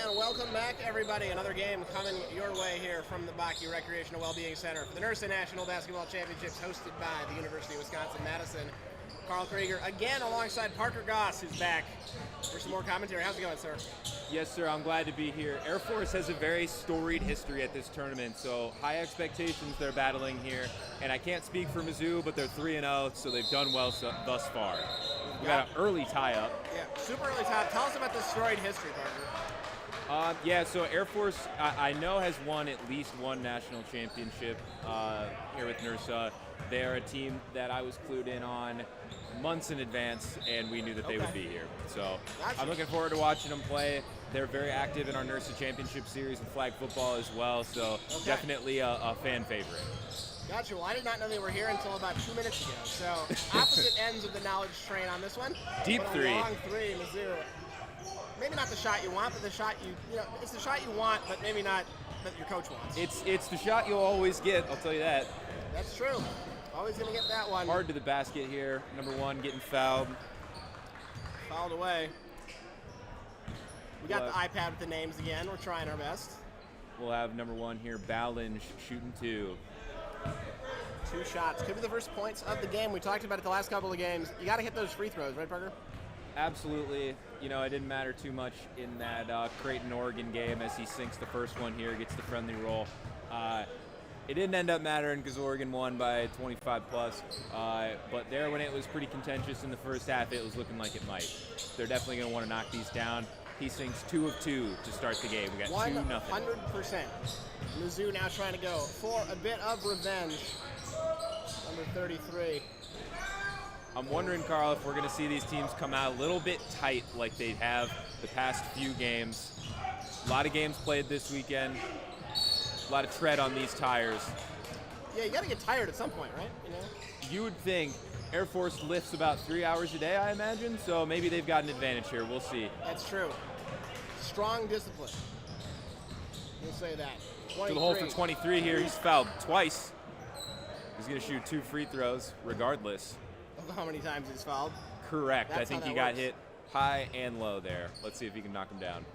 And welcome back, everybody. Another game coming your way here from the Bakke Recreational Wellbeing Center for the NIRSA National Basketball Championships hosted by the University of Wisconsin Madison. Carl Krieger again alongside Parker Goss, who's back for some more commentary. How's it going, sir? Yes, sir. I'm glad to be here. Air Force has a very storied history at this tournament, so high expectations they're battling here. And I can't speak for Mizzou, but they're 3-0, so they've done well thus far. We got an early tie-up. Yeah, super early tie-up. Tell us about the storied history, Parker. So Air Force, I know, has won at least one national championship here with NIRSA. They're a team that I was clued in on months in advance, and we knew that they would be here. So I'm looking forward to watching them play. They're very active in our NIRSA Championship Series and flag football as well, so definitely a fan favorite. Gotcha. Well, I did not know they were here until about 2 minutes ago. So opposite ends of the knowledge train on this one. Deep but three. A long three, Mizzou. Maybe not the shot you want, but the shot it's the shot you want, but maybe not that your coach wants. It's the shot you'll always get, I'll tell you that. That's true. Always going to get that one. Hard to the basket here. Number one getting fouled. Fouled away. We got the iPad with the names again. We're trying our best. We'll have number one here, Ballinge, shooting two. 2 shots. Could be the first points of the game. We talked about it the last couple of games. You got to hit those free throws, right, Parker? Absolutely. You know, it didn't matter too much in that Creighton-Oregon game as he sinks the first one here, gets the friendly roll. It didn't end up mattering because Oregon won by 25 plus, but there when it was pretty contentious in the first half, it was looking like it might. They're definitely going to want to knock these down. He sinks 2 of 2 to start the game. We got 2-0. 100%. Mizzou now trying to go for a bit of revenge. Number 33. I'm wondering, Carl, if we're going to see these teams come out a little bit tight like they have the past few games. A lot of games played this weekend. A lot of tread on these tires. Yeah, you got to get tired at some point, right? You know. You would think Air Force lifts about 3 hours a day, I imagine, so maybe they've got an advantage here. We'll see. That's true. Strong discipline. We'll say that. 23. To the hole for 23 here. He's fouled twice. He's going to shoot 2 free throws regardless of how many times he's fouled. Correct. I think he got hit high and low there. Let's see if he can knock him down.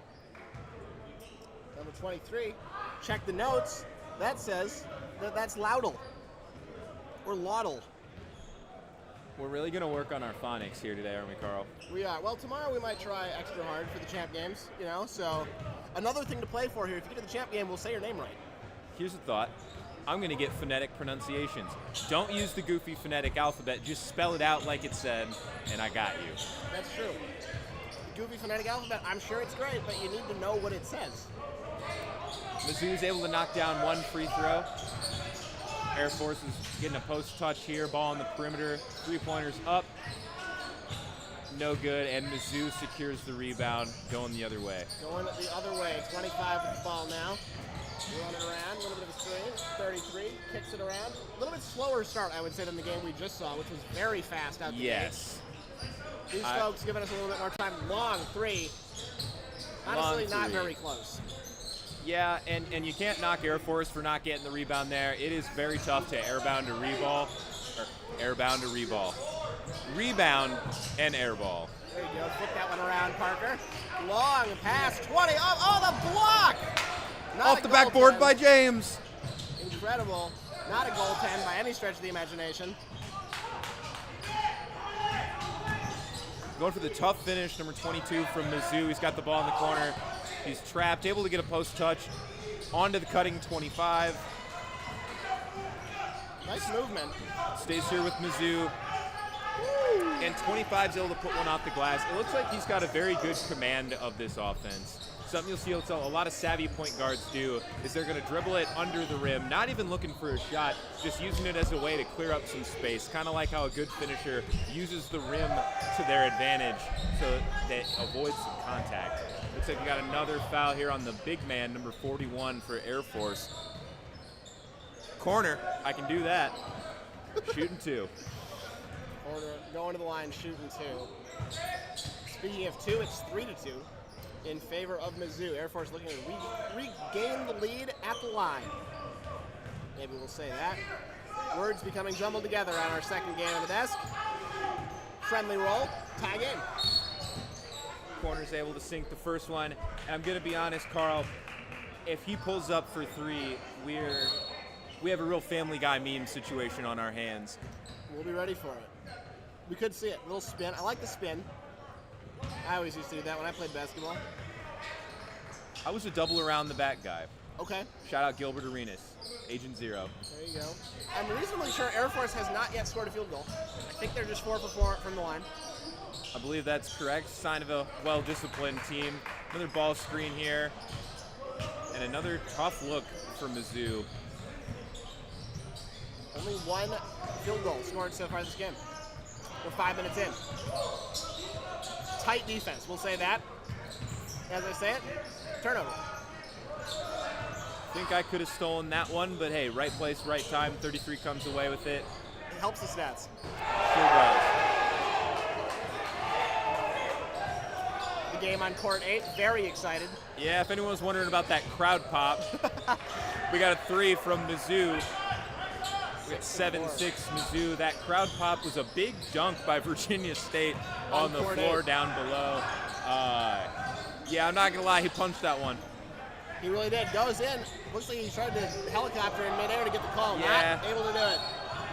Number 23. Check the notes. That says that's Laudel or Laudel. We're really going to work on our phonics here today, aren't we, Carl? We are. Well, tomorrow we might try extra hard for the champ games, you know, so another thing to play for here. If you get to the champ game, we'll say your name right. Here's a thought. I'm going to get phonetic pronunciations. Don't use the goofy phonetic alphabet. Just spell it out like it said, and I got you. That's true. The goofy phonetic alphabet, I'm sure it's great, but you need to know what it says. Mizzou's able to knock down 1 free throw. Air Force is getting a post touch here. Ball on the perimeter. 3-pointers up. No good, and Mizzou secures the rebound, going the other way. Going the other way. 25 with the ball now. Running around, a little bit of a screen. 33, kicks it around. A little bit slower start, I would say, than the game we just saw, which was very fast out the gate. These folks giving us a little bit more time. Long 3. Honestly, not very close. Yeah, and you can't knock Air Force for not getting the rebound there. It is very tough to airbound to reball, or airbound to reball. Rebound and airball. There you go. Flip that one around, Parker. Long pass, 20. Oh, the block! Off the backboard by James. Incredible. Not a goaltend by any stretch of the imagination. Going for the tough finish, number 22 from Mizzou. He's got the ball in the corner. He's trapped, able to get a post touch. Onto the cutting 25. Nice movement. Stays here with Mizzou. And 25's able to put one off the glass. It looks like he's got a very good command of this offense. Something you'll see a lot of savvy point guards do is they're going to dribble it under the rim, not even looking for a shot, just using it as a way to clear up some space, kind of like how a good finisher uses the rim to their advantage so they avoid some contact. Looks like we got another foul here on the big man, number 41 for Air Force. Corner, I can do that. Shooting 2. Corner, going to the line, shooting 2. Speaking of 2, it's 3-2. In favor of Mizzou. Air Force looking to regain the lead at the line. Maybe we'll say that. Words becoming jumbled together on our second game of the desk. Friendly roll, tie game. Corner's able to sink the first one. And I'm going to be honest, Carl, if he pulls up for three, we have a real Family Guy meme situation on our hands. We'll be ready for it. We could see it. A little spin. I like the spin. I always used to do that when I played basketball. I was a double around the back guy. Okay. Shout out Gilbert Arenas, Agent Zero. There you go. I'm reasonably sure Air Force has not yet scored a field goal. I think they're just 4 for 4 from the line. I believe that's correct. Sign of a well-disciplined team. Another ball screen here. And another tough look for Mizzou. Only one field goal scored so far this game. We're 5 minutes in. Tight defense, we'll say that. As I say it, turnover. I think I could have stolen that one, but hey, right place, right time. 33 comes away with it. It helps the stats. Sure does. The game on court 8, very excited. Yeah, if anyone was wondering about that crowd pop, we got a 3 from Mizzou. We got 7-6 Mizzou. That crowd pop was a big dunk by Virginia State on the floor 8. Down below. Yeah, I'm not going to lie, he punched that one. He really did. Goes in. Looks like he tried to helicopter in midair to get the call. Yeah. Not able to do it.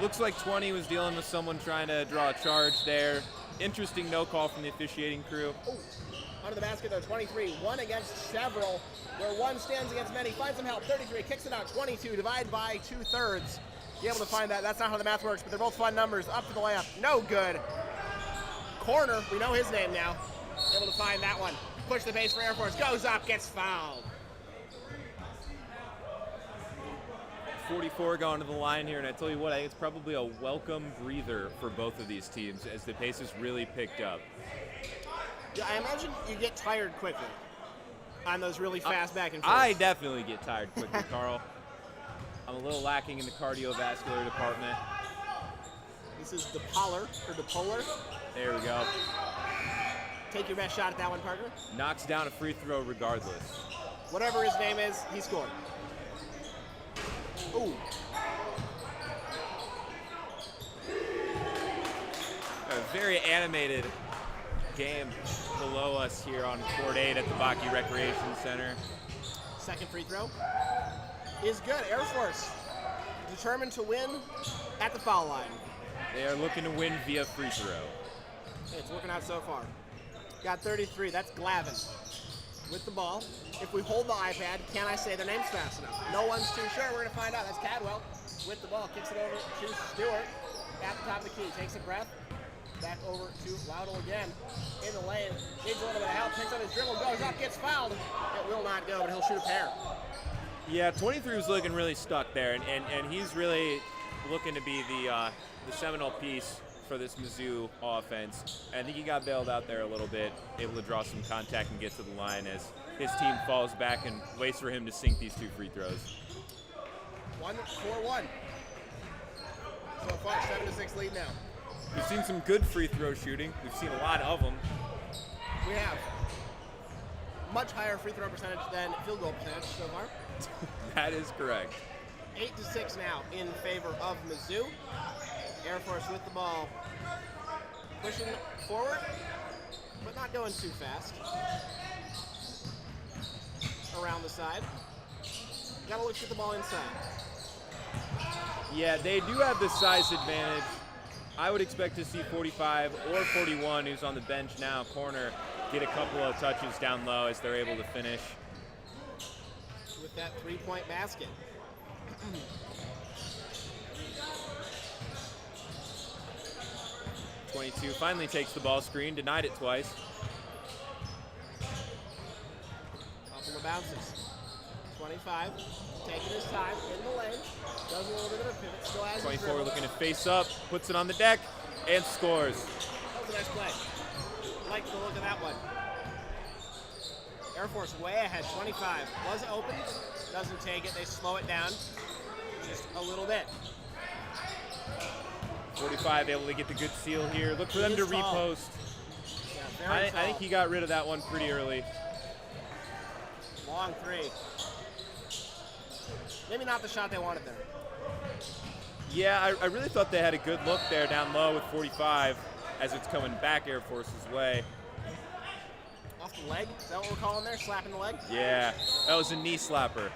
Looks like 20 was dealing with someone trying to draw a charge there. Interesting no call from the officiating crew. Ooh. Under the basket though, 23. One against several. Where one stands against many. Finds some help. 33. Kicks it out. 22. Divide by 2/3. Be able to find that. That's not how the math works, but they're both fun numbers. Up to the layup. No good. Corner. We know his name now. Able to find that one. Push the base for Air Force. Goes up. Gets fouled. 44 going to the line here, and I tell you what, I think it's probably a welcome breather for both of these teams as the pace has really picked up. Yeah, I imagine you get tired quickly on those really fast back and forth. I definitely get tired quickly, Carl. I'm a little lacking in the cardiovascular department. This is DePolar, or DePolar. There we go. Take your best shot at that one, Parker. Knocks down a free throw regardless. Whatever his name is, he scored. Ooh. A very animated game below us here on court 8 at the Bakke Recreation Center. Second free throw is good. Air Force determined to win at the foul line. They are looking to win via free throw. Hey, it's working out so far. Got 33. That's Glavin with the ball. If we hold the iPad, can I say their names fast enough? No one's too sure. We're going to find out. That's Cadwell with the ball. Kicks it over to Stewart at the top of the key. Takes a breath. Back over to Waddle again in the lane. Needs a little bit of help. Picks up his dribble. Goes up. Gets fouled. It will not go, but he'll shoot a pair. Yeah, 23 was looking really stuck there, and he's really looking to be the seminal piece for this Mizzou offense. And I think he got bailed out there a little bit, able to draw some contact and get to the line as his team falls back and waits for him to sink these 2 free throws. 1-4-1. So far, 7-6 lead now. We've seen some good free throw shooting. We've seen a lot of them. We have. Much higher free throw percentage than field goal percentage so far. That is correct. 8-6 now in favor of Mizzou. Air Force with the ball. Pushing forward, but not going too fast. Around the side. Gotta look at the ball inside. Yeah, they do have the size advantage. I would expect to see 45 or 41, who's on the bench now, corner, get a couple of touches down low as they're able to finish. With that 3-point basket. .22 finally takes the ball screen, denied it twice. Couple of bounces. 25, taking his time in the lane. Does a little bit of a pivot, still has 24 looking to face up, puts it on the deck, and scores. That was a nice play. Like the look of that one. Air Force way ahead, 25. Was open, doesn't take it. They slow it down just a little bit. 45 able to get the good seal here. Look for them to repost. Yeah, I think he got rid of that one pretty early. Long 3. Maybe not the shot they wanted there. Yeah, I really thought they had a good look there down low with 45 as it's coming back Air Force's way. Off the leg? Is that what we're calling there? Slapping the leg? Yeah, that was a knee slapper.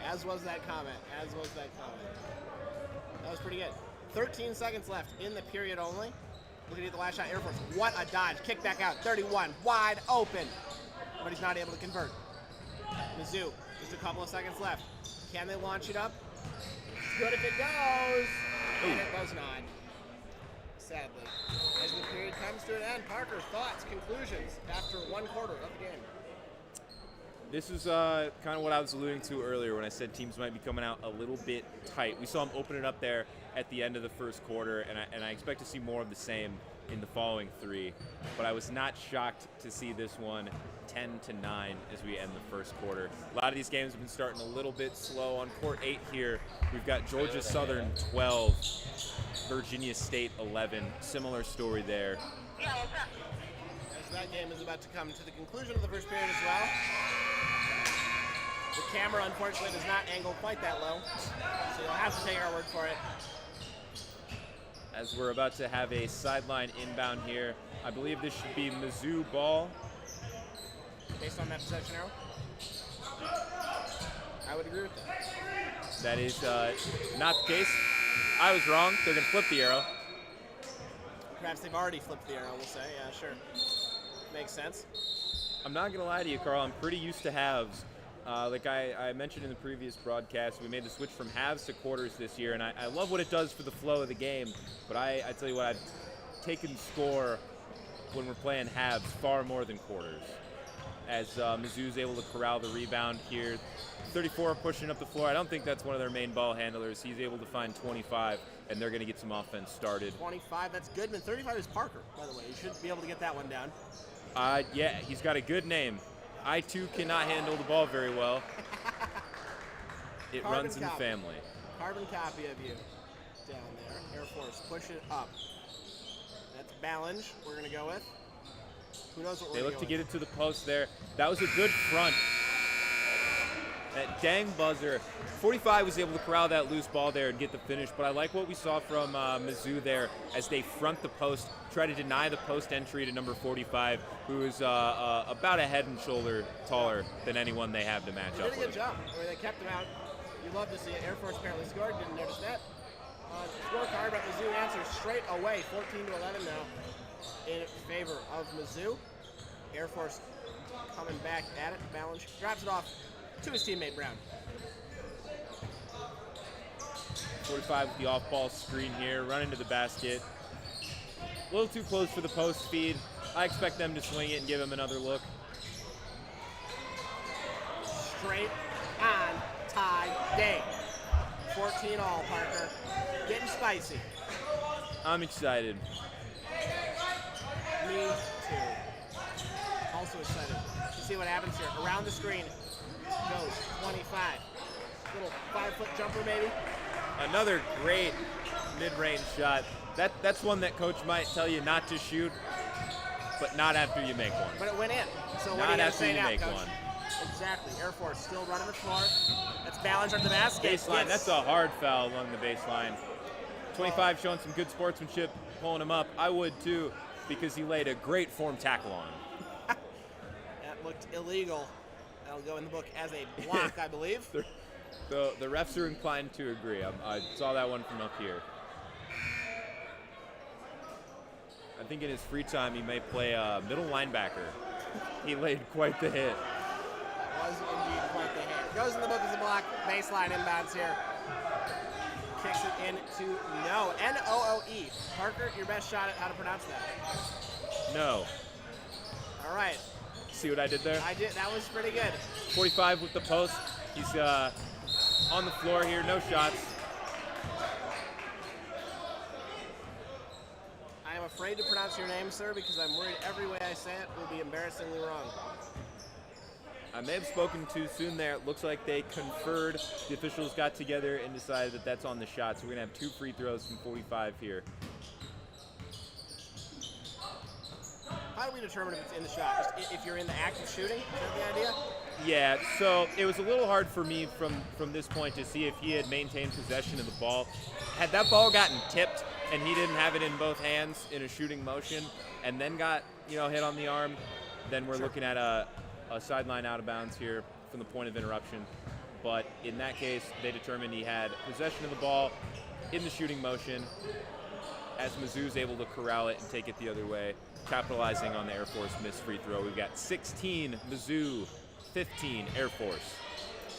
As was that comment. That was pretty good. 13 seconds left in the period only. Looking at the last shot, Air Force. What a dodge. Kick back out. 31. Wide open. But he's not able to convert. Mizzou. Just a couple of seconds left. Can they launch it up? It's good if it goes. And it does not. Sadly. As the period comes to an end, Parker, thoughts, conclusions after 1 quarter of the game. This is kind of what I was alluding to earlier when I said teams might be coming out a little bit tight. We saw them open it up there at the end of the first quarter, and I expect to see more of the same in the following 3. But I was not shocked to see this one 10-9 as we end the first quarter. A lot of these games have been starting a little bit slow. On court 8 here, we've got Georgia Southern 12, Virginia State 11. Similar story there. As that game is about to come to the conclusion of the first period as well. The camera, unfortunately, does not angle quite that low, so you'll have to take our word for it. As we're about to have a sideline inbound here, I believe this should be Mizzou ball. Based on that possession arrow? I would agree with that. That is not the case. I was wrong. They're going to flip the arrow. Perhaps they've already flipped the arrow, we'll say. Yeah, sure. Makes sense. I'm not going to lie to you, Carl. I'm pretty used to halves. Like I mentioned in the previous broadcast, we made the switch from halves to quarters this year, and I love what it does for the flow of the game. But I tell you what, I've taken score when we're playing halves far more than quarters. As Mizzou's able to corral the rebound here. 34 pushing up the floor. I don't think that's one of their main ball handlers. He's able to find 25, and they're going to get some offense started. 25, that's Goodman. 35 is Parker, by the way. You should be able to get that one down. Yeah, he's got a good name. I, too, cannot handle the ball very well. It Carbon runs in the copy. family. Carbon copy of you down there. Air Force, push it up. That's Ballinge we're going to go with. Who knows what we're They going look to to get it to the post there. That was a good front. That dang buzzer. 45 was able to corral that loose ball there and get the finish, but I like what we saw from Mizzou there as they front the post, try to deny the post entry to number 45, who is about a head and shoulder taller than anyone they have to match up with. They did a good job. Where they kept them out. You love to see it. Air Force apparently scored. Didn't notice that. Scorecard, but Mizzou answers straight away. 14-11 now in favor of Mizzou. Air Force coming back at it. Ballinge drops it off to his teammate Brown. 45 with the off-ball screen here, running to the basket. A little too close for the post feed. I expect them to swing it and give him another look. Straight on tie game. 14 all, Parker. Getting spicy. I'm excited. Me too. Also excited to see what happens here. Around the screen goes 25. Little 5-foot jumper maybe. Another great mid-range shot. That's one that coach might tell you not to shoot, but not after you make one. But it went in. So what Not are you going to after say you now, make Coach? one. Exactly. Air Force still running the floor. That's Ballinger on the basket. Baseline, Yes. that's a hard foul along the baseline. 25 showing some good sportsmanship, pulling him up. I would too, because he laid a great form tackle on him. That looked illegal. That'll go in the book as a block, I believe. The refs are inclined to agree. I saw that one from up here. I think in his free time he may play middle linebacker. He laid quite the hit. That was indeed quite the hit. Goes in the book as a block. Baseline inbounds here. Kicks it into No. N-O-O-E. Parker, your best shot at how to pronounce that. No. All right. See what I did there? I did. That was pretty good. 45 with the post. He's on the floor here, no shots. I am afraid to pronounce your name, sir, because I'm worried every way I say it will be embarrassingly wrong. I may have spoken too soon there. It looks like they conferred. The officials got together and decided that that's on the shot. So we're going to have 2 free throws from 45 here. How do we determine if it's in the shot? Just if you're in the act of shooting? Is that the idea? Yeah, so it was a little hard for me from this point to see if he had maintained possession of the ball. Had that ball gotten tipped and he didn't have it in both hands in a shooting motion and then got hit on the arm, then we're looking at a sideline out of bounds here from the point of interruption. But in that case, they determined he had possession of the ball in the shooting motion, as Mizzou's able to corral it and take it the other way, capitalizing on the Air Force missed free throw. We've got 16 Mizzou, 15 Air Force.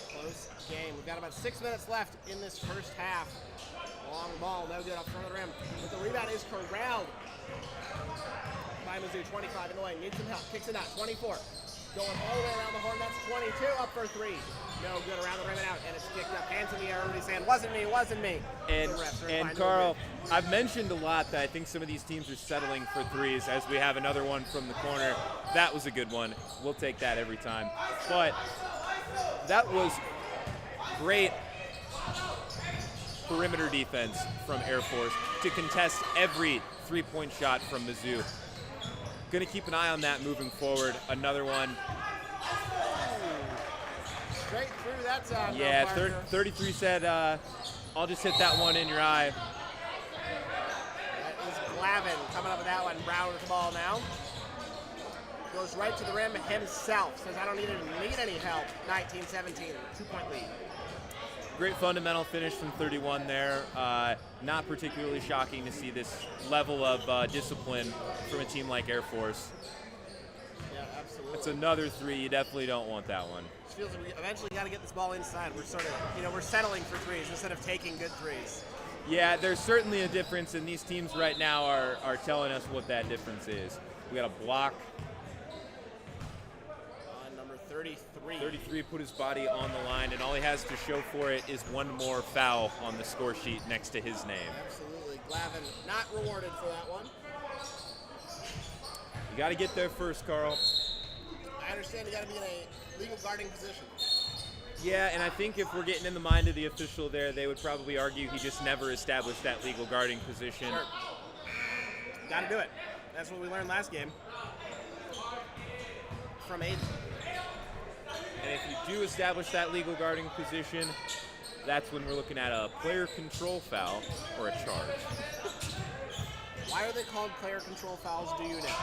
Close game. We've got about 6 minutes left in this first half. Long ball, no good up front of the rim. But the rebound is corralled by Mizzou. 25 in the lane, needs some help. Kicks it out, 24. Going all the way around the horn, that's 22, up for 3. No good around the rim and out, and it's kicked up. Hands in the air, everybody's saying, wasn't me. And Carl, I've mentioned a lot that I think some of these teams are settling for threes, as we have another one from the corner. That was a good one. We'll take that every time. But that was great perimeter defense from Air Force to contest every three-point shot from Mizzou. Going to keep an eye on that moving forward. Another one. Straight through that time. Yeah, 33 said, I'll just hit that one in your eye. That is Glavin coming up with that one. Brown with the ball now. Goes right to the rim himself. Says, I don't need any help. 19-17, 2-point lead. Great fundamental finish from 31 there. Not particularly shocking to see this level of discipline from a team like Air Force. Yeah, absolutely. It's another three. You definitely don't want that one. It feels like we eventually got to get this ball inside. We're sort of, we're settling for threes instead of taking good threes. Yeah, there's certainly a difference, and these teams right now are telling us what that difference is. We got a block. Number 33. 33 put his body on the line, and all he has to show for it is one more foul on the score sheet next to his name. Absolutely. Glavin not rewarded for that one. You got to get there first, Carl. I understand you got to be in a legal guarding position. Yeah, and I think if we're getting in the mind of the official there, they would probably argue he just never established that legal guarding position. Sure. Got to do it. That's what we learned last game from Aiden. And if you do establish that legal guarding position, that's when we're looking at a player control foul or a charge. Why are they called player control fouls, do you know?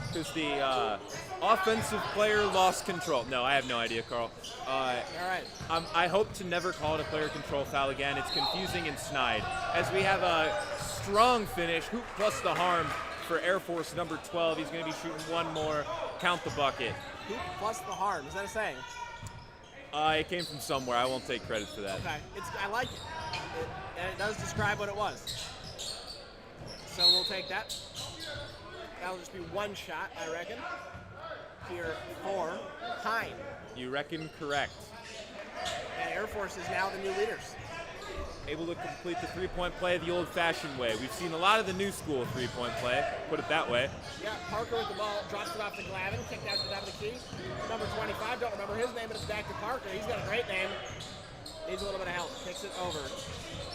Because the offensive player lost control. No, I have no idea, Carl. All right. I hope to never call it a player control foul again. It's confusing and snide. As we have a strong finish, hoop plus the harm for Air Force number 12. He's going to be shooting one more. Count the bucket. Hoop plus the harm. Is that a saying? It came from somewhere. I won't take credit for that. Okay. I like it. And it does describe what it was. So we'll take that. That'll just be one shot, I reckon. Here for Hine. You reckon correct. And Air Force is now the new leaders. Able to complete the three-point play the old-fashioned way. We've seen a lot of the new school three-point play, put it that way. Yeah, Parker with the ball, drops it off to Glavin, kicked out to the top of the key. Number 25, don't remember his name, but it's back to Parker. He's got a great name. Needs a little bit of help. Kicks it over.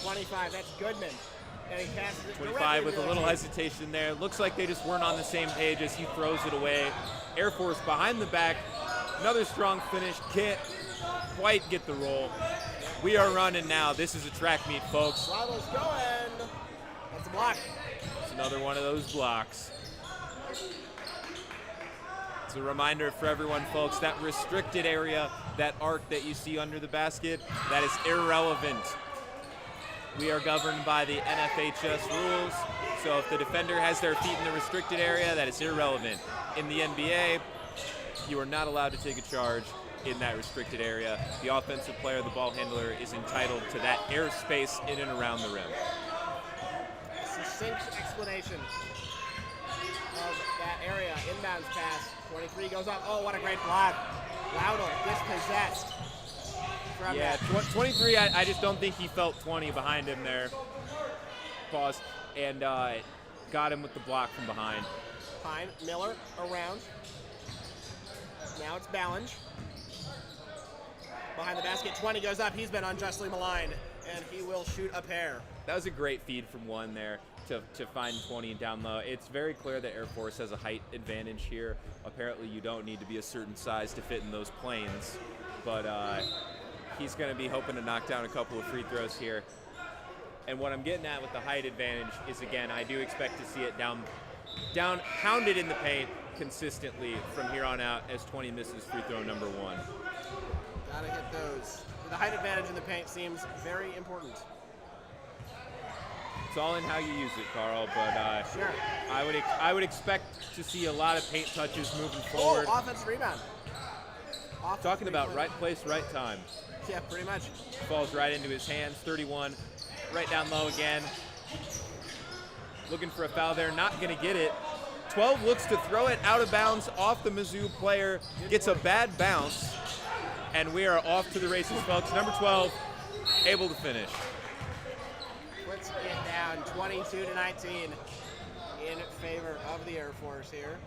25, that's Goodman. And he passes it 25 with a little hesitation there. Looks like they just weren't on the same page as he throws it away. Air Force behind the back. Another strong finish. Can't quite get the roll. We are running now. This is a track meet, folks. Waddle's going. That's a block. It's another one of those blocks. It's a reminder for everyone, folks, that restricted area, that arc that you see under the basket, that is irrelevant. We are governed by the NFHS rules, so if the defender has their feet in the restricted area, that is irrelevant. In the NBA, you are not allowed to take a charge in that restricted area. The offensive player, the ball handler, is entitled to that airspace in and around the rim. Succinct explanation of that area. Inbounds pass. 23 goes up. Oh, what a great block. Loudle dispossessed. Yeah, 23, I just don't think he felt 20 behind him there. Pause. And got him with the block from behind. Pine, Miller around. Now it's Ballinge. Behind the basket, 20 goes up. He's been unjustly maligned, and he will shoot a pair. That was a great feed from one there to find 20 down low. It's very clear that Air Force has a height advantage here. Apparently you don't need to be a certain size to fit in those planes, but he's going to be hoping to knock down a couple of free throws here. And what I'm getting at with the height advantage is, again, I do expect to see it down hounded in the paint consistently from here on out as 20 misses free throw number 1. Gotta hit those. The height advantage in the paint seems very important. It's all in how you use it, Carl, but sure. I would expect to see a lot of paint touches moving forward. Oh, offensive rebound. Talking about right place, right time. Yeah, pretty much. Falls right into his hands, 31, right down low again. Looking for a foul there, not gonna get it. 12 looks to throw it out of bounds off the Mizzou player, gets a bad bounce, and we are off to the races, folks. Number 12, able to finish. Puts it down 22-19 in favor of the Air Force here.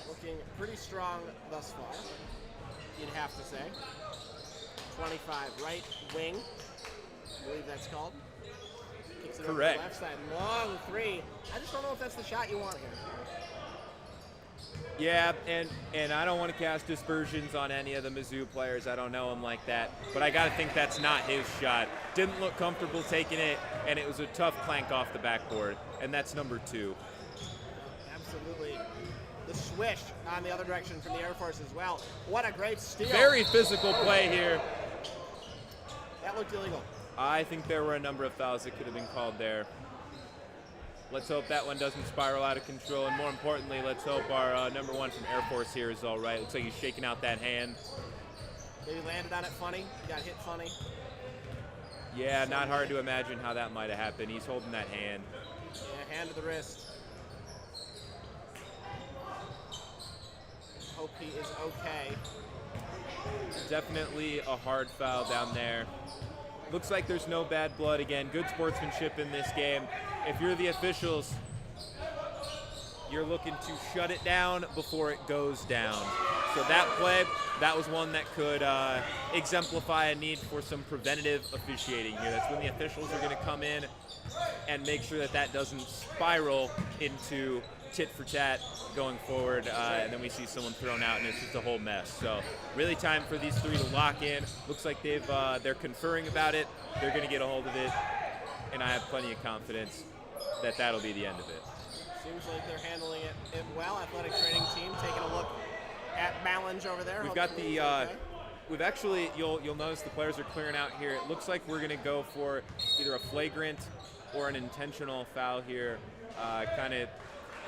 Looking pretty strong thus far, you'd have to say. 25, right wing, I believe that's called. Kicks it Correct. Over the left side, long three. I just don't know if that's the shot you want here. Yeah, and I don't want to cast dispersions on any of the Mizzou players. I don't know him like that. But I got to think that's not his shot. Didn't look comfortable taking it, and it was a tough clank off the backboard. And that's number 2. Absolutely. The swish on the other direction from the Air Force as well. What a great steal. Very physical play here. That looked illegal. I think there were a number of fouls that could have been called there. Let's hope that one doesn't spiral out of control, and more importantly, let's hope our number 1 from Air Force here is all right. Looks like he's shaking out that hand. Maybe landed on it funny, got hit funny. Yeah, not hard to imagine how that might have happened. He's holding that hand. Yeah, hand to the wrist. Hope he is okay. Definitely a hard foul down there. Looks like there's no bad blood again. Good sportsmanship in this game. If you're the officials, you're looking to shut it down before it goes down. So that play, that was one that could exemplify a need for some preventative officiating here. That's when the officials are going to come in and make sure that that doesn't spiral into tit for tat going forward, and then we see someone thrown out and it's just a whole mess. So really time for these 3 to lock in. Looks like they're conferring about it. They're going to get a hold of it, and I have plenty of confidence that that'll be the end of it. Seems like they're handling it well. Athletic training team taking a look at Ballinge over there. We've got the okay. We've actually, you'll notice the players are clearing out here. It looks like we're going to go for either a flagrant or an intentional foul here. Kind of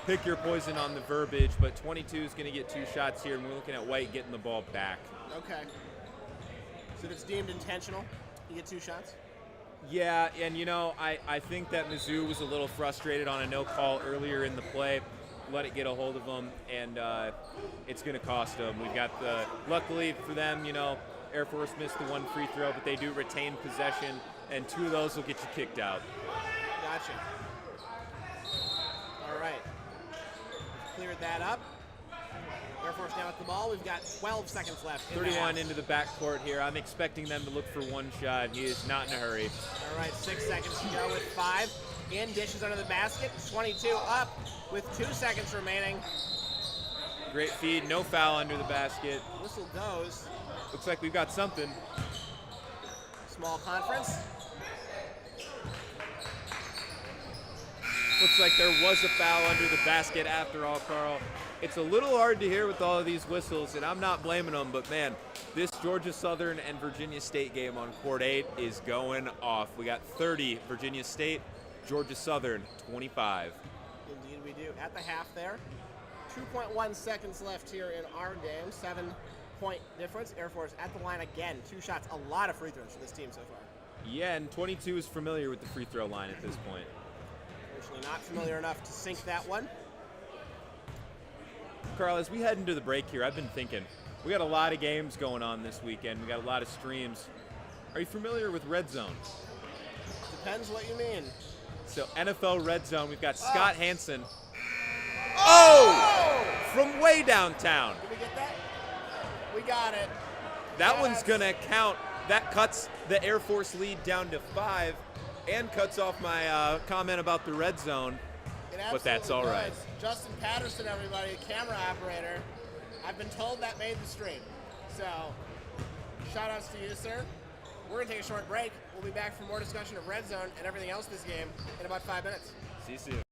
pick your poison on the verbiage, but 22 is going to get 2 shots here, and we're looking at White getting the ball back. Okay. So if it's deemed intentional, you get 2 shots? Yeah, and I think that Mizzou was a little frustrated on a no call earlier in the play. Let it get a hold of them, and it's going to cost them. We've got luckily for them, Air Force missed the 1 free throw, but they do retain possession, and 2 of those will get you kicked out. Gotcha. All right. Cleared that up. Air Force now with the ball. We've got 12 seconds left. 31 into the backcourt here. I'm expecting them to look for 1 shot. He is not in a hurry. All right, 6 seconds to go with 5. In, dishes under the basket. 22 up with 2 seconds remaining. Great feed. No foul under the basket. Whistle goes. Looks like we've got something. Small conference. Looks like there was a foul under the basket after all, Carl. It's a little hard to hear with all of these whistles, and I'm not blaming them, but man, this Georgia Southern and Virginia State game on Court 8 is going off. We got 30 Virginia State, Georgia Southern 25. Indeed we do. At the half there, 2.1 seconds left here in our game, 7-point difference. Air Force at the line again, 2 shots, a lot of free throws for this team so far. Yeah, and 22 is familiar with the free throw line at this point. Fortunately not familiar enough to sink that one. Carl, as we head into the break here, I've been thinking, we got a lot of games going on this weekend. We got a lot of streams. Are you familiar with Red Zone? Depends what you mean. So NFL Red Zone, we've got Scott Hansen. Oh! From way downtown. Did we get that? We got it. That one's going to count. That cuts the Air Force lead down to 5 and cuts off my comment about the Red Zone. But that's all right. Justin Patterson, everybody, camera operator. I've been told that made the stream. So, shout outs to you, sir. We're going to take a short break. We'll be back for more discussion of Red Zone and everything else this game in about 5 minutes. See you soon.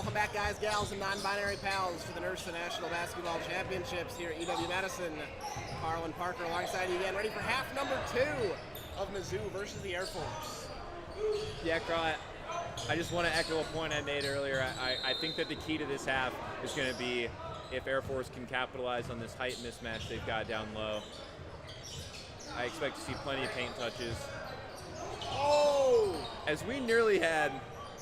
Welcome back, guys, gals, and non-binary pals to the NIRSA National Basketball Championships here at UW Madison. Carl and Parker alongside you again, ready for half number 2 of Mizzou versus the Air Force. Yeah, Carl, I just want to echo a point I made earlier. I think that the key to this half is going to be if Air Force can capitalize on this height mismatch they've got down low. I expect to see plenty of paint touches. Oh! As we nearly had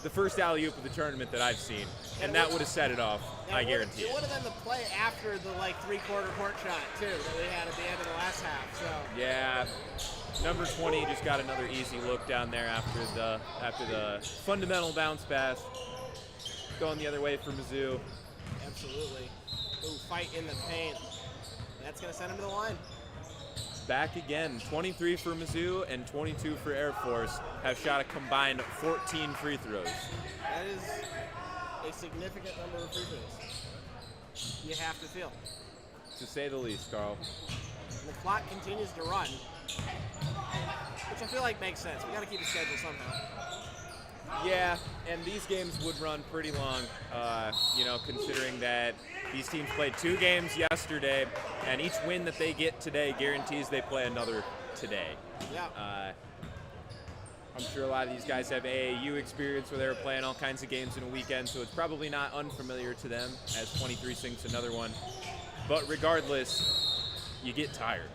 the first alley-oop of the tournament that I've seen, and that would have set it off, I guarantee it would have been the play after the, three-quarter court shot, too, that we had at the end of the last half, so. Yeah, number 20 just got another easy look down there after the fundamental bounce pass. Going the other way for Mizzou. Absolutely. Ooh, fight in the paint. That's going to send him to the line. Back again, 23 for Mizzou and 22 for Air Force have shot a combined 14 free throws. That is a significant number of free throws. You have to feel. To say the least, Carl. And the clock continues to run, which I feel like makes sense. We got to keep a schedule somehow. Yeah, and these games would run pretty long, considering that these teams played 2 games yesterday, and each win that they get today guarantees they play another today. Yeah. I'm sure a lot of these guys have AAU experience where they were playing all kinds of games in a weekend, so it's probably not unfamiliar to them as 23 sinks another one. But regardless, you get tired.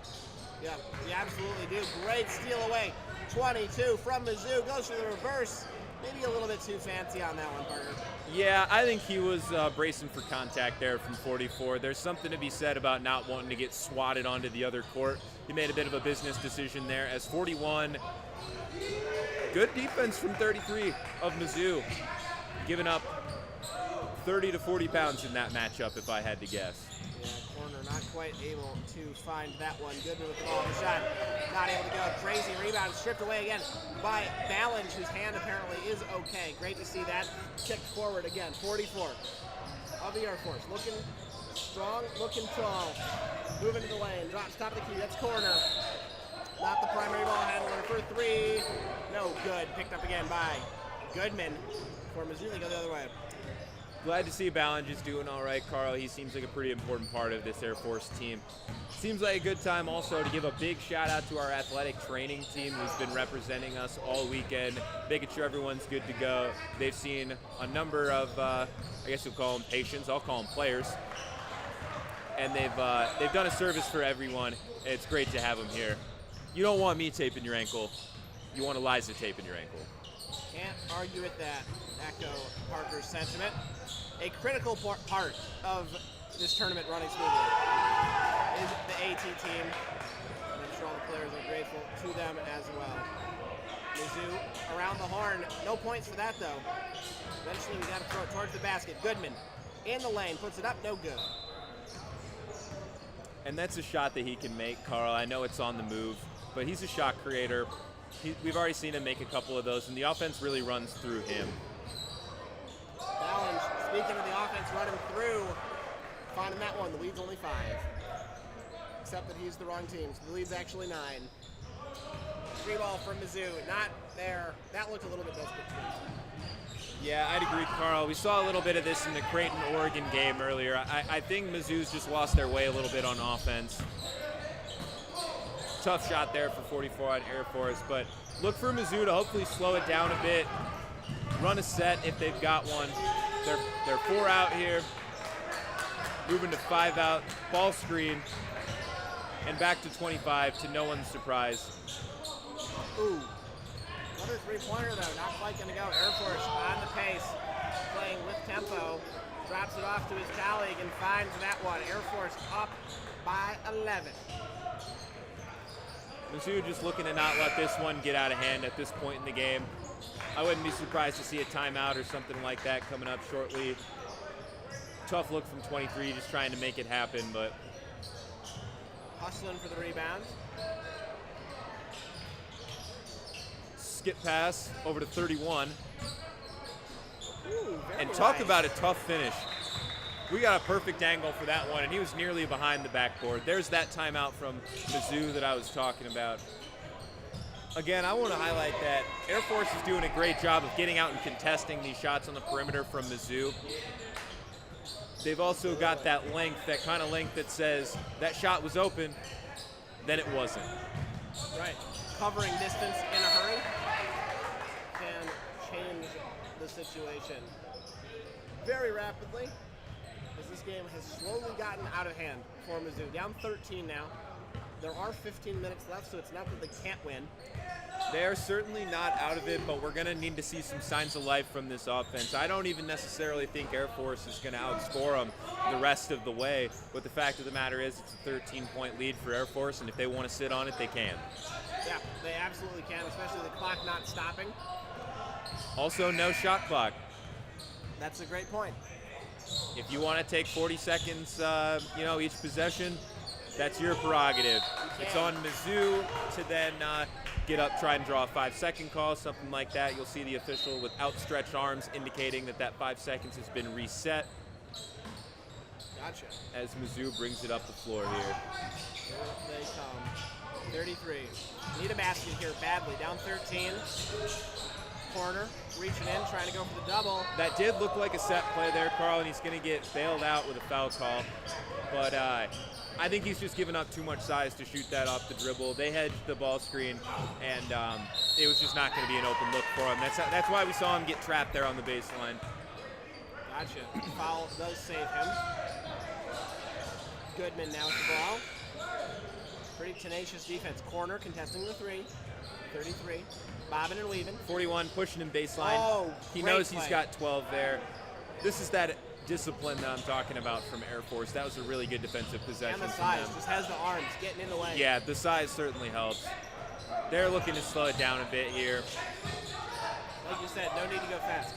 Yeah, you absolutely do. Great steal away. 22 from Mizzou, goes for the reverse. Maybe a little bit too fancy on that one, Parker. Yeah, I think he was bracing for contact there from 44. There's something to be said about not wanting to get swatted onto the other court. He made a bit of a business decision there as 41. Good defense from 33 of Mizzou. Giving up 30 to 40 pounds in that matchup, if I had to guess. Yeah, corner not quite able to find that one. Goodman with the ball in the shot. Not able to go. Crazy rebound. Stripped away again by Ballinge, whose hand apparently is okay. Great to see that. Kicked forward again. 44 of the Air Force. Looking strong, looking tall. Moving to the lane. Drops top of the key. That's corner. Not the primary ball handler for 3. No good. Picked up again by Goodman. For Mizzou, they go the other way. Glad to see Ballinge is doing all right, Carl. He seems like a pretty important part of this Air Force team. Seems like a good time also to give a big shout out to our athletic training team who's been representing us all weekend, making sure everyone's good to go. They've seen a number of, I guess you'll call them patients, I'll call them players. And they've done a service for everyone. It's great to have them here. You don't want me taping your ankle. You want Eliza taping your ankle. Can't argue with that. Echo Parker's sentiment. A critical part of this tournament running smoothly is the AT team, and I'm sure all the players are grateful to them as well. Mizzou around the horn. No points for that, though. Eventually, we got to throw it towards the basket. Goodman in the lane, puts it up, no good. And that's a shot that he can make, Carl. I know it's on the move, but he's a shot creator. We've already seen him make a couple of those, and the offense really runs through him. Ballinge, speaking of the offense running through, finding that one. The lead's only 5. Except that he's the wrong team, so the lead's actually 9. 3 ball from Mizzou, not there. That looked a little bit desperate to me. Yeah, I'd agree, Carl. We saw a little bit of this in the Creighton-Oregon game earlier. I think Mizzou's just lost their way a little bit on offense. Tough shot there for 44 on Air Force, but look for Mizzou to hopefully slow it down a bit. Run a set if they've got one. They're 4 out here. Moving to 5 out. Ball screen. And back to 25 to no one's surprise. Ooh. Another 3-pointer though. Not quite going to go. Air Force on the pace. Playing with tempo. Drops it off to his colleague and finds that one. Air Force up by 11. Mizzou just looking to not let this one get out of hand at this point in the game. I wouldn't be surprised to see a timeout or something like that coming up shortly. Tough look from 23, just trying to make it happen, but hustling for the rebound. Skip pass over to 31. Ooh, and talk about a tough finish. We got a perfect angle for that one, and he was nearly behind the backboard. There's that timeout from Mizzou that I was talking about. Again, I want to highlight that Air Force is doing a great job of getting out and contesting these shots on the perimeter from Mizzou. They've also got that length, that kind of length that says that shot was open, then it wasn't. Right. Covering distance in a hurry can change the situation very rapidly, as this game has slowly gotten out of hand for Mizzou. Down 13 now. There are 15 minutes left, so it's not that they can't win. They are certainly not out of it, but we're going to need to see some signs of life from this offense. I don't even necessarily think Air Force is going to outscore them the rest of the way, but the fact of the matter is it's a 13-point lead for Air Force, and if they want to sit on it, they can. Yeah, they absolutely can, especially the clock not stopping. Also, no shot clock. That's a great point. If you want to take 40 seconds, each possession, that's your prerogative. It's on Mizzou to then get up, try and draw a 5-second call, something like that. You'll see the official with outstretched arms indicating that 5 seconds has been reset. Gotcha. As Mizzou brings it up the floor here. Here they come. 33. Need a basket here badly. Down 13. Corner, reaching in, trying to go for the double. That did look like a set play there, Carl, and he's going to get bailed out with a foul call. But I think he's just given up too much size to shoot that off the dribble. They hedged the ball screen, and it was just not going to be an open look for him. That's why we saw him get trapped there on the baseline. Gotcha. Foul does save him. Goodman now with the ball. Pretty tenacious defense. Corner contesting the 3. 33. Bobbing and weaving. 41 pushing him baseline. Oh, he knows he's got 12 there. This is that discipline that I'm talking about from Air Force. That was a really good defensive possession. And the size, just has the arms, getting in the way. Yeah, the size certainly helps. They're looking to slow it down a bit here. Like you said, no need to go fast.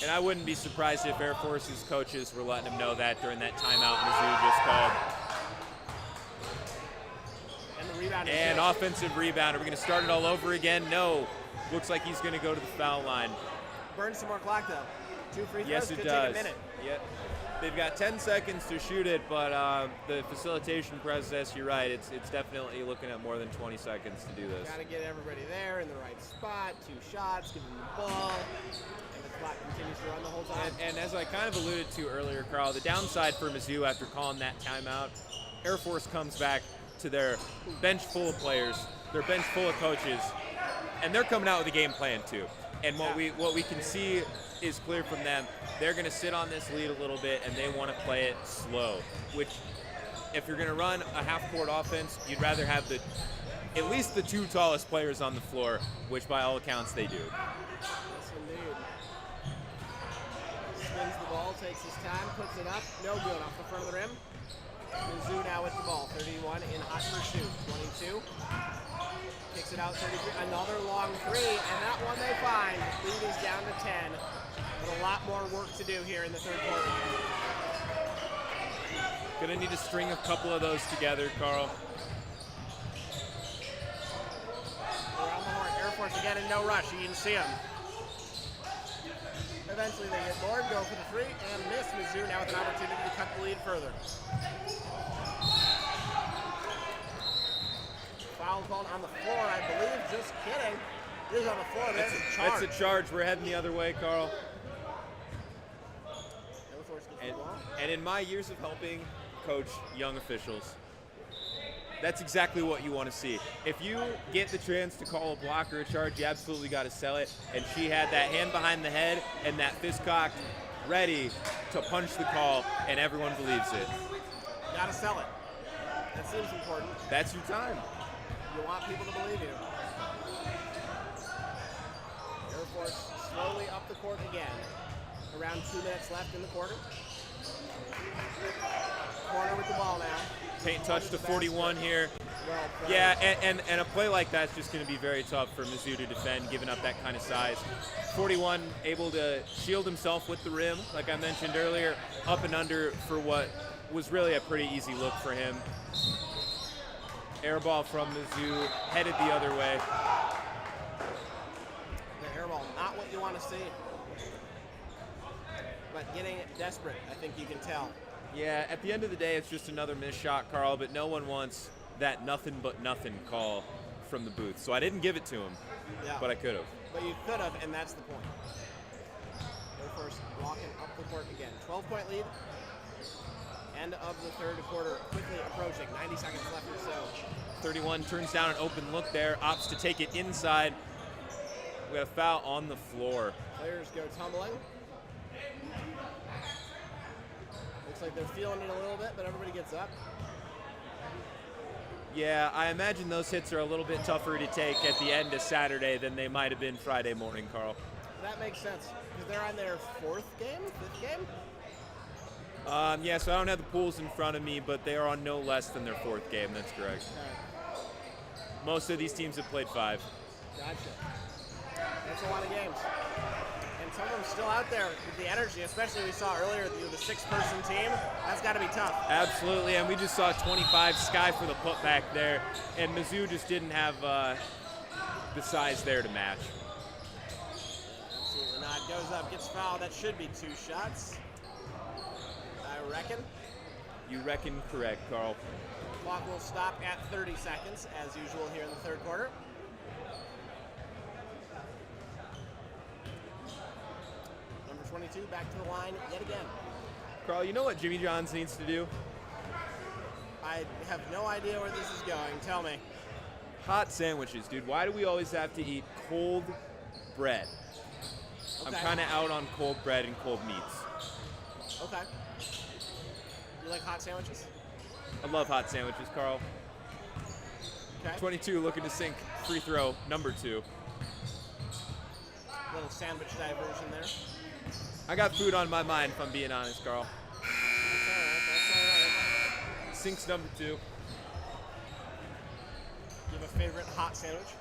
And I wouldn't be surprised if Air Force's coaches were letting them know that during that timeout Mizzou just called. And the rebound. And offensive rebound. Are we going to start it all over again? No. Looks like he's going to go to the foul line. Burn some more clock, though. 2 free throws yes, it could does. take a minute. Yep. They've got 10 seconds to shoot it, but the facilitation process, you're right, it's definitely looking at more than 20 seconds to do this. Got to get everybody there in the right spot. 2 shots, give them the ball, and the clock continues to run the whole time. And as I kind of alluded to earlier, Carl, the downside for Mizzou after calling that timeout, Air Force comes back to their bench full of players, their bench full of coaches, and they're coming out with a game plan too. And what we can see is clear from them. They're going to sit on this lead a little bit, and they want to play it slow. Which, if you're going to run a half-court offense, you'd rather have at least the 2 tallest players on the floor, which by all accounts they do. Yes, indeed. Spins the ball, takes his time, puts it up. No good off the front of the rim. Mizzou now with the ball. 31 in hot pursuit. 22. Kicks it out, 33. Another long 3, and that one they find. Lead is down to 10. But a lot more work to do here in the third quarter. Gonna need to string a couple of those together, Carl. Around the horn. Air Force again in no rush. You can see them. Eventually they get bored, go for the 3, and miss. Mizzou now with an opportunity to cut the lead further. Foul called on the floor, I believe. Just kidding. It is on the floor. That's a charge. That's a charge. We're heading the other way, Carl. And in my years of helping coach young officials, that's exactly what you want to see. If you get the chance to call a block or a charge, you absolutely got to sell it. And she had that hand behind the head and that fist cocked, ready to punch the call, and everyone believes it. Got to sell it. That seems important. That's your time. You want people to believe you. Air Force slowly up the court again. Around 2 minutes left in the quarter. Corner with the ball now. Paint touch to 41 here. Well, yeah, and a play like that's just going to be very tough for Mizzou to defend, giving up that kind of size. 41 able to shield himself with the rim, like I mentioned earlier, up and under for what was really a pretty easy look for him. Air ball from Mizzou, headed the other way. The air ball, not what you want to see. But getting desperate, I think you can tell. Yeah, at the end of the day, it's just another missed shot, Carl, but no one wants that nothing but nothing call from the booth, so I didn't give it to him, but I could have. But you could have, and that's the point. Air Force walking up the court again. 12-point lead. End of the third quarter, quickly approaching. 90 seconds left or so. 31 turns down an open look there, opts to take it inside. We got a foul on the floor. Players go tumbling. Looks like they're feeling it a little bit, but everybody gets up. Yeah, I imagine those hits are a little bit tougher to take at the end of Saturday than they might have been Friday morning, Carl. That makes sense, because they're on their fifth game? Yeah, so I don't have the pools in front of me, but they are on no less than their fourth game. That's correct. Most of these teams have played 5. Gotcha. That's a lot of games. And some of them still out there with the energy, especially we saw earlier the 6-person team. That's got to be tough. Absolutely, and we just saw 25 Sky for the putback there, and Mizzou just didn't have the size there to match. Absolutely not. Goes up, gets fouled. That should be 2 shots, I reckon. You reckon correct, Carl. Clock will stop at 30 seconds, as usual here in the third quarter. Number 22 back to the line yet again. Carl, you know what Jimmy John's needs to do? I have no idea where this is going. Tell me. Hot sandwiches, dude. Why do we always have to eat cold bread? Okay. I'm kind of out on cold bread and cold meats. Okay. You like hot sandwiches? I love hot sandwiches, Carl. Okay. 22 looking to sink free throw number 2. Little sandwich diversion there. I got food on my mind, if I'm being honest, Carl. That's all right. Sinks number 2. You have a favorite hot sandwich?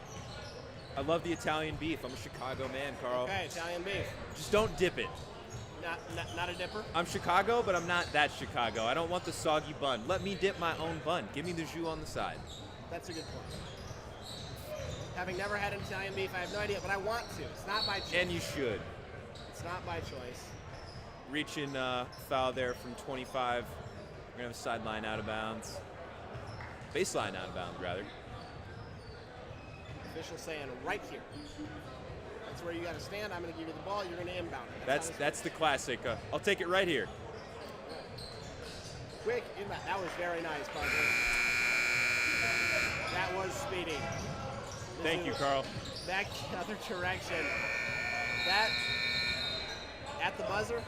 I love the Italian beef. I'm a Chicago man, Carl. Okay, Italian beef. Just don't dip it. Not a dipper? I'm Chicago, but I'm not that Chicago. I don't want the soggy bun. Let me dip my own bun. Give me the jus on the side. That's a good point. Having never had an Italian beef, I have no idea, but I want to. It's not by choice. And you should. It's not by choice. Reaching foul there from 25. We're going to have a sideline out of bounds. Baseline out of bounds, rather. Official saying right here. That's where you got to stand. I'm going to give you the ball. You're going to inbound it. That's the classic. I'll take it right here. Quick inbound. That was very nice, Parker. That was speedy. Thank you, Carl. Back the other direction. That, at the buzzer,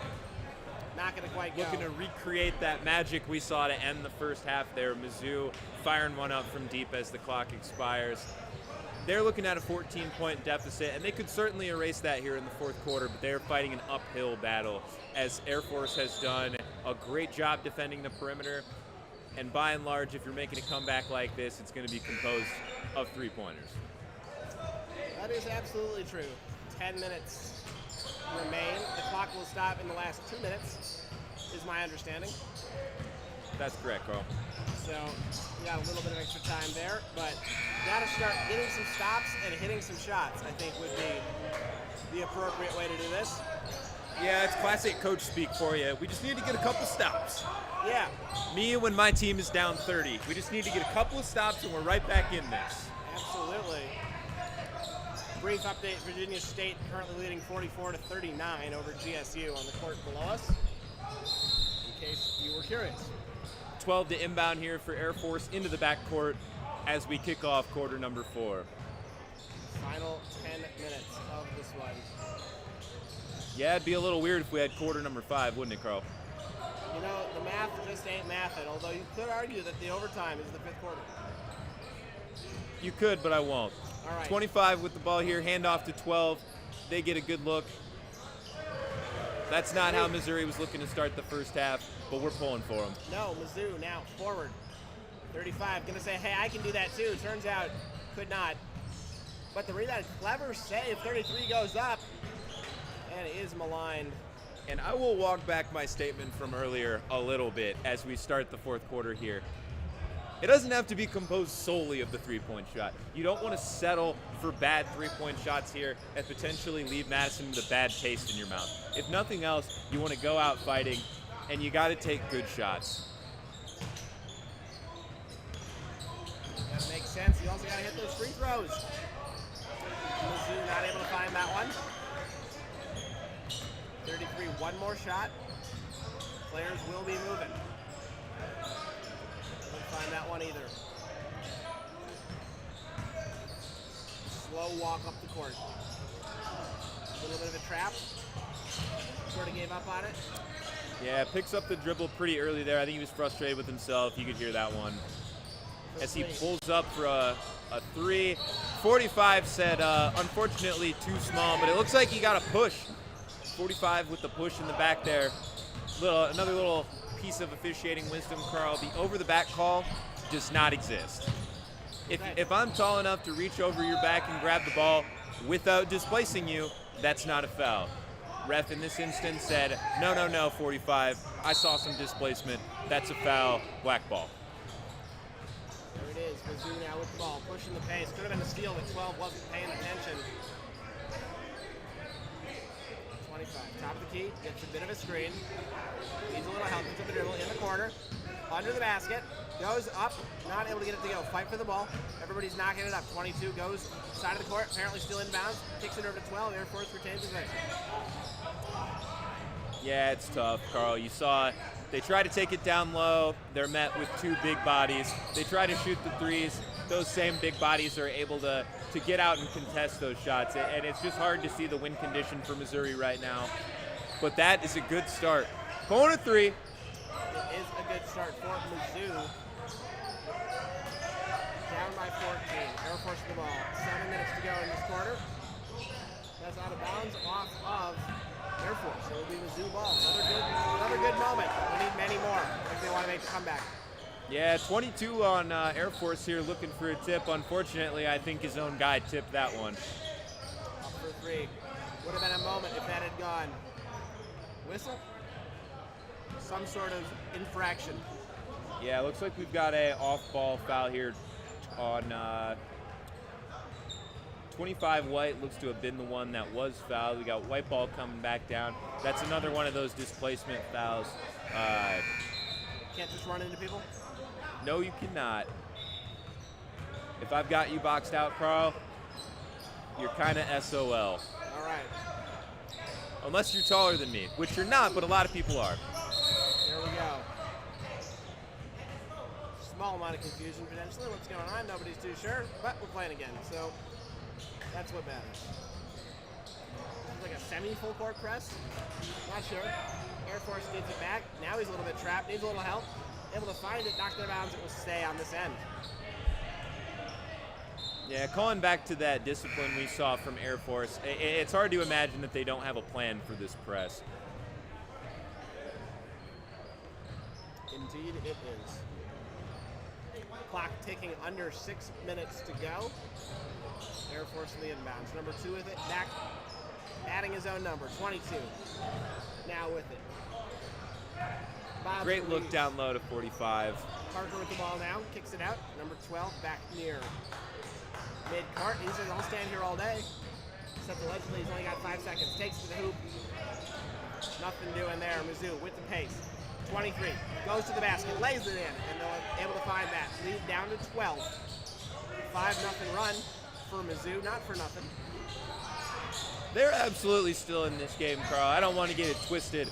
not going to quite go. Looking to recreate that magic we saw to end the first half there. Mizzou firing one up from deep as the clock expires. They're looking at a 14-point deficit, and they could certainly erase that here in the fourth quarter, but they're fighting an uphill battle as Air Force has done a great job defending the perimeter. And by and large, if you're making a comeback like this, it's going to be composed of 3-pointers. That is absolutely true. 10 minutes remain. The clock will stop in the last 2 minutes, is my understanding. That's correct, Carl. So we got a little bit of extra time there, but got to start getting some stops and hitting some shots, I think would be the appropriate way to do this. Yeah, it's classic coach speak for you. We just need to get a couple stops. Yeah. Me when my team is down 30. We just need to get a couple of stops and we're right back in this. Absolutely. Brief update, Virginia State currently leading 44-39 over GSU on the court below us, in case you were curious. 12 to inbound here for Air Force into the backcourt as we kick off quarter number 4. Final 10 minutes of this one. Yeah, it'd be a little weird if we had quarter number 5, wouldn't it, Carl? You know, the math just ain't mathing, although you could argue that the overtime is the 5th quarter. You could, but I won't. All right. 25 with the ball here, handoff to 12. They get a good look. That's not how Missouri was looking to start the first half, but we're pulling for them. No, Mizzou now forward. 35, gonna say, hey, I can do that too. Turns out, could not. But the rebound, clever save. 33 goes up and is maligned. And I will walk back my statement from earlier a little bit as we start the fourth quarter here. It doesn't have to be composed solely of the 3-point shot. You don't want to settle for bad 3-point shots here and potentially leave Madison with a bad taste in your mouth. If nothing else, you want to go out fighting, and you got to take good shots. Gotta make sense. You also got to hit those free throws. Mizzou not able to find that one. 33, one more shot. Players will be moving. Don't find that one either. Slow walk up the court. A little bit of a trap. Sort of gave up on it. Yeah, picks up the dribble pretty early there. I think he was frustrated with himself. You could hear that one. As he pulls up for a three. 45 said, unfortunately, too small, but it looks like he got a push. 45 with the push in the back there. Another little piece of officiating wisdom, Carl. The over-the-back call does not exist. If I'm tall enough to reach over your back and grab the ball without displacing you, that's not a foul. Ref in this instance said, no, 45. I saw some displacement. That's a foul. Black ball. There it is. Mizzou now with the ball, pushing the pace. Could have been a steal, but 12 wasn't paying attention. 25, top of the key, gets a bit of a screen. Needs a little help, gets the dribble in the corner. Under the basket, goes up, not able to get it to go. Fight for the ball. Everybody's knocking it up. 22 goes side of the court, apparently still inbounds. Kicks it over to 12. Air Force retains possession. Yeah, it's tough, Carl. You saw they try to take it down low. They're met with two big bodies. They try to shoot the threes. Those same big bodies are able to get out and contest those shots. And it's just hard to see the win condition for Missouri right now. But that is a good start. Going to three. It is a good start for Mizzou. Down by 14. Air Force the ball. 7 minutes to go in this quarter. That's out of bounds off of Air Force. It will be Mizzou ball. Another good moment. We need many more if they want to make a comeback. Yeah, 22 on Air Force here looking for a tip. Unfortunately, I think his own guy tipped that one. Up for three. Would have been a moment if that had gone. Whistle? Some sort of infraction. Yeah, it looks like we've got a off-ball foul here on 25 White. Looks to have been the one that was fouled. We got white ball coming back down. That's another one of those displacement fouls. Can't just run into people? No, you cannot. If I've got you boxed out, Carl, you're kind of SOL. All right. Unless you're taller than me, which you're not, but a lot of people are. Here we go. Small amount of confusion potentially. What's going on? Nobody's too sure, but we're playing again, so that's what matters. Like a semi-full court press. Not sure. Air Force gets it back. Now he's a little bit trapped. Needs a little help. Able to find it, knocked it out of bounds. It will stay on this end. Yeah, calling back to that discipline we saw from Air Force, it's hard to imagine that they don't have a plan for this press. Indeed it is. Clock ticking under 6 minutes to go. Air Force in the inbounds. Number 2 with it. Back, adding his own number. 22. Now with it. Bob Great look Ruiz. down low to 45. Parker with the ball now. Kicks it out. Number 12 back near mid-court. He says, I'll stand here all day. Except allegedly he's only got 5 seconds. Takes it to the hoop. Nothing doing there. Mizzou with the pace. 23. Goes to the basket. Lays it in. And they're able to find that. Lead down to 12. 5-0 run for Mizzou. Not for nothing. They're absolutely still in this game, Carl. I don't want to get it twisted.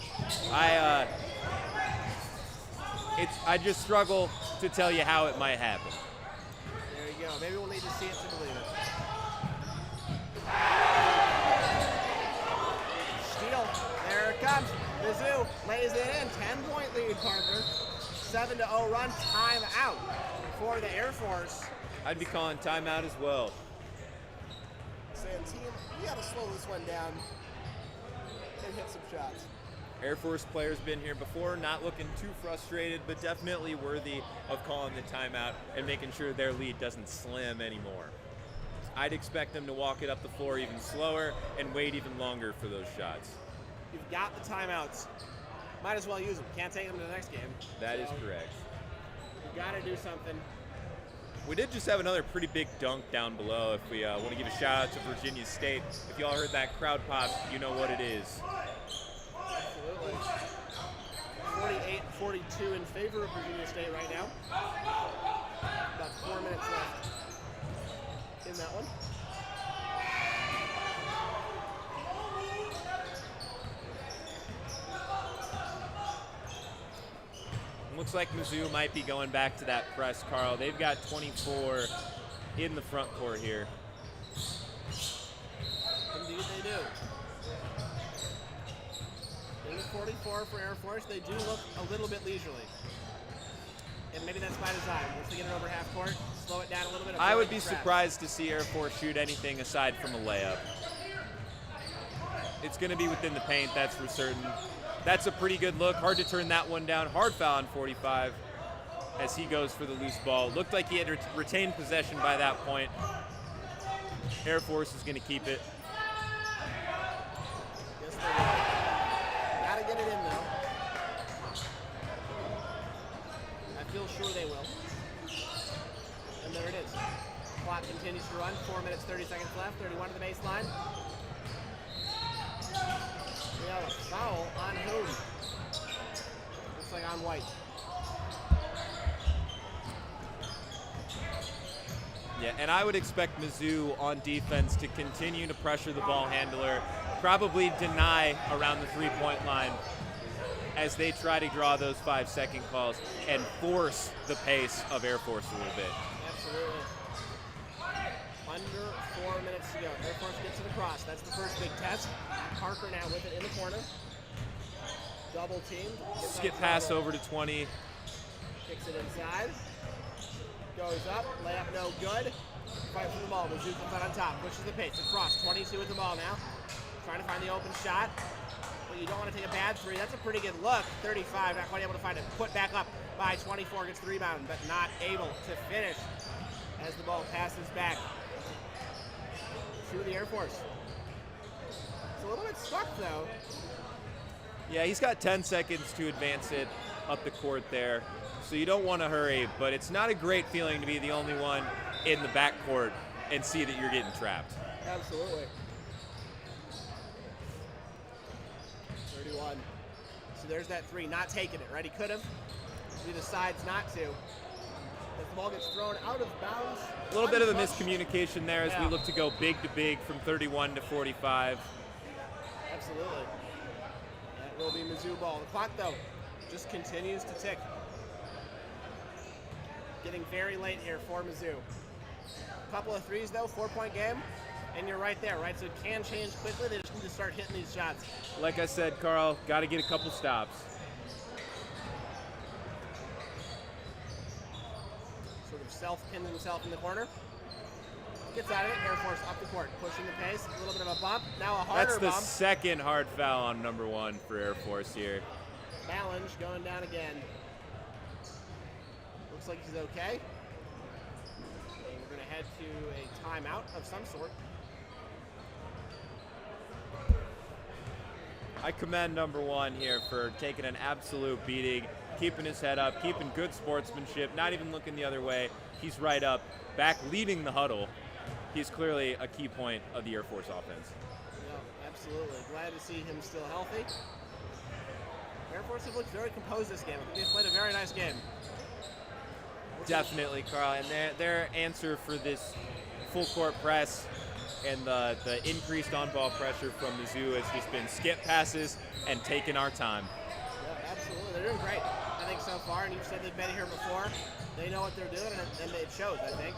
I just struggle to tell you how it might happen. There you go. Maybe we'll need to see it to believe it. Steal. There it comes. Mizzou lays it in. 10-point lead, Parker. 7-0 run. Timeout for the Air Force. I'd be calling timeout as well. Saying, team, you got to slow this one down and hit some shots. Air Force players been here before, not looking too frustrated, but definitely worthy of calling the timeout and making sure their lead doesn't slam anymore. I'd expect them to walk it up the floor even slower and wait even longer for those shots. You've got the timeouts. Might as well use them. Can't take them to the next game. That is correct. You've got to do something. We did just have another pretty big dunk down below. If we want to give a shout out to Virginia State, if y'all heard that crowd pop, you know what it is. Absolutely. 48-42 in favor of Virginia State right now. About 4 minutes left. looks like Mizzou might be going back to that press, Carl. They've got 24 in the front court here. Indeed they do. In the 44 for Air Force, they do look a little bit leisurely. And maybe that's by design. Once they get it over half court, slow it down a little bit. I would be surprised to see Air Force shoot anything aside from a layup. It's going to be within the paint, that's for certain. That's a pretty good look. Hard to turn that one down. Hard foul on 45 as he goes for the loose ball. Looked like he had retained possession by that point. Air Force is going to keep it. Yes, they will. Gotta get it in, though. I feel sure they will. And there it is. Clock continues to run. 4 minutes, 30 seconds left. 31 to the baseline. We have a foul on whom? Looks like on White. Yeah, and I would expect Mizzou on defense to continue to pressure the ball handler, probably deny around the three-point line as they try to draw those 5-second calls and force the pace of Air Force a little bit. Absolutely. Under 4 minutes to go. Air Force gets it across. That's the first big test. Parker now with it in the corner. Double teamed. Skip pass over to 20. Kicks it inside. Goes up. Layup no good. Fight for the ball. Mizzou comes out on top. Pushes the pace. Across. 22 with the ball now. Trying to find the open shot. But you don't want to take a bad three. That's a pretty good look. 35. Not quite able to find it. Put back up by 24. Gets the rebound, but not able to finish as the ball passes back to the Air Force. It's a little bit stuck, though. Yeah, he's got 10 seconds to advance it up the court there. So you don't want to hurry, but it's not a great feeling to be the only one in the backcourt and see that you're getting trapped. Absolutely. 31. So there's that three, not taking it, right? He could have. He decides not to. As the ball gets thrown out of bounds. A little bit of a miscommunication there as we look to go big to big from 31 to 45. Absolutely. That will be Mizzou ball. The clock, though, just continues to tick. Getting very late here for Mizzou. A couple of threes, though, 4-point game, and you're right there, right? So it can change quickly. They just need to start hitting these shots. Like I said, Carl, got to get a couple stops. Sort of self-pinned himself in the corner. Gets out of it. Air Force up the court, pushing the pace. A little bit of a bump. Now a harder bump. That's the second hard foul on number 1 for Air Force here. Challenge going down again. Looks like he's okay. And we're going to head to a timeout of some sort. I commend number 1 here for taking an absolute beating, keeping his head up, keeping good sportsmanship, not even looking the other way. He's right up, back leading the huddle. He's clearly a key point of the Air Force offense. Yeah, absolutely. Glad to see him still healthy. Air Force have looked very composed this game. I think they've played a very nice game. Definitely, Carl. And their answer for this full court press and the increased on-ball pressure from Mizzou has just been skip passes and taking our time. Yeah, absolutely. They're doing great, I think, so far. And you've said they've been here before. They know what they're doing, and it shows, I think.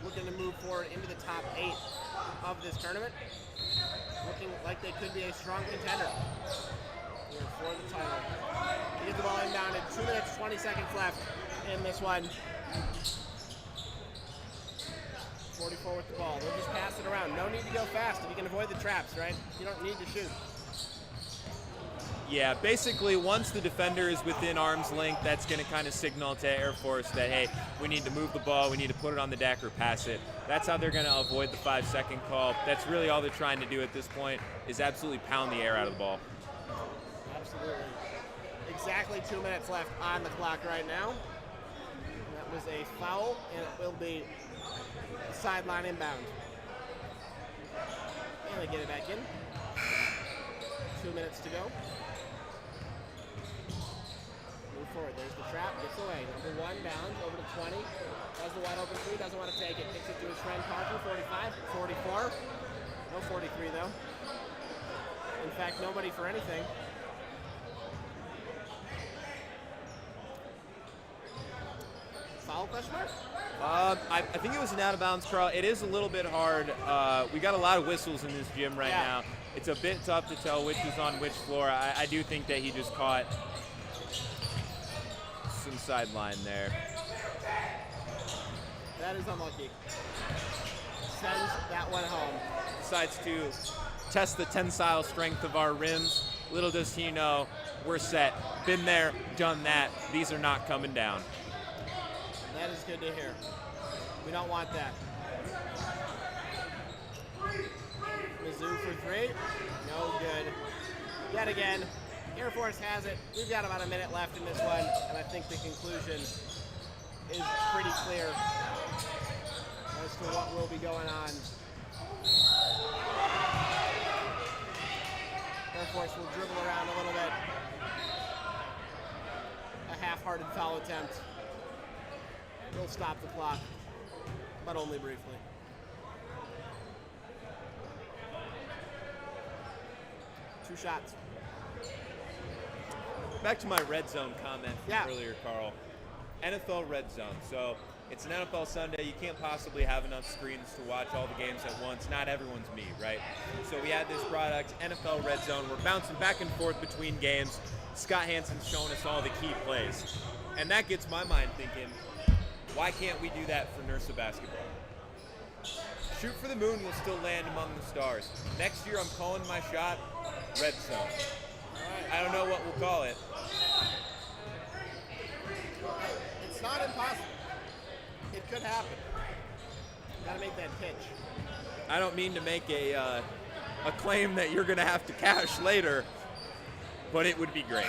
Looking to move forward into the top 8 of this tournament. Looking like they could be a strong contender here for the title. You get the ball inbounded. 2 minutes, 20 seconds left in this one. 44 with the ball. They'll just pass it around. No need to go fast if you can avoid the traps, right? You don't need to shoot. Yeah, basically once the defender is within arm's length, that's going to kind of signal to Air Force that, hey, we need to move the ball, we need to put it on the deck or pass it. That's how they're going to avoid the 5-second call. That's really all they're trying to do at this point is absolutely pound the air out of the ball. Absolutely. Exactly 2 minutes left on the clock right now. That was a foul, and it will be a sideline inbound. And they get it back in. 2 minutes to go. Move forward. There's the trap. Gets away. Number 1 bounds over to 20. Has the wide open 3. Doesn't want to take it. Kicks it to his friend Parker. 45. 44. No 43 though. In fact, nobody for anything. foul, question mark? I think it was an out of bounds, Carl. It is a little bit hard. We got a lot of whistles in this gym right now. It's a bit tough to tell which is on which floor. I do think that he just caught some sideline there. That is unlucky. Sends that one home. Decides to test the tensile strength of our rims. Little does he know, we're set. Been there, done that. These are not coming down. That is good to hear. We don't want that. Mizzou for three. No good. Yet again, Air Force has it. We've got about a minute left in this one, and I think the conclusion is pretty clear as to what will be going on. Air Force will dribble around a little bit. A half-hearted foul attempt. We'll stop the clock, but only briefly. Two shots. Back to my red zone comment from earlier, Carl. NFL red zone. So it's an NFL Sunday. You can't possibly have enough screens to watch all the games at once. Not everyone's me, right? So we had this product, NFL red zone. We're bouncing back and forth between games. Scott Hansen's showing us all the key plays. And that gets my mind thinking, why can't we do that for NIRSA basketball? Shoot for the moon will still land among the stars. Next year, I'm calling my shot red zone. I don't know what we'll call it. It's not impossible. It could happen. Got to make that pitch. I don't mean to make a claim that you're going to have to cash later, but it would be great.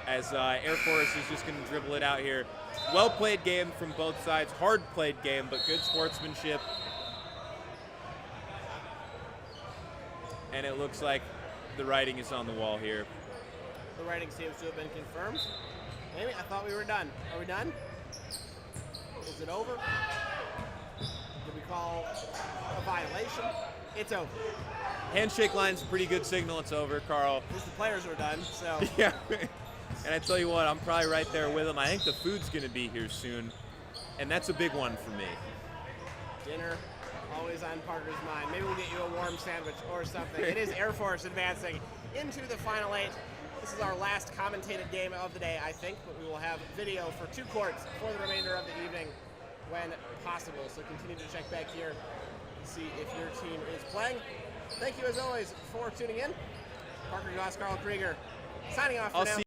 As Air Force is just going to dribble it out here. Well-played game from both sides. Hard-played game, but good sportsmanship. And it looks like the writing is on the wall here. The writing seems to have been confirmed. Maybe I thought we were done. Are we done? Is it over? Did we call a violation? It's over. Handshake line's a pretty good signal it's over, Carl. At least the players were done, so. Yeah. And I tell you what, I'm probably right there with them. I think the food's going to be here soon, and that's a big one for me. Dinner, always on Parker's mind. Maybe we'll get you a warm sandwich or something. It is Air Force advancing into the Final Eight. This is our last commentated game of the day, I think, but we will have video for two courts for the remainder of the evening when possible. So continue to check back here and see if your team is playing. Thank you, as always, for tuning in. Parker Goss, Carl Krieger, signing off for now.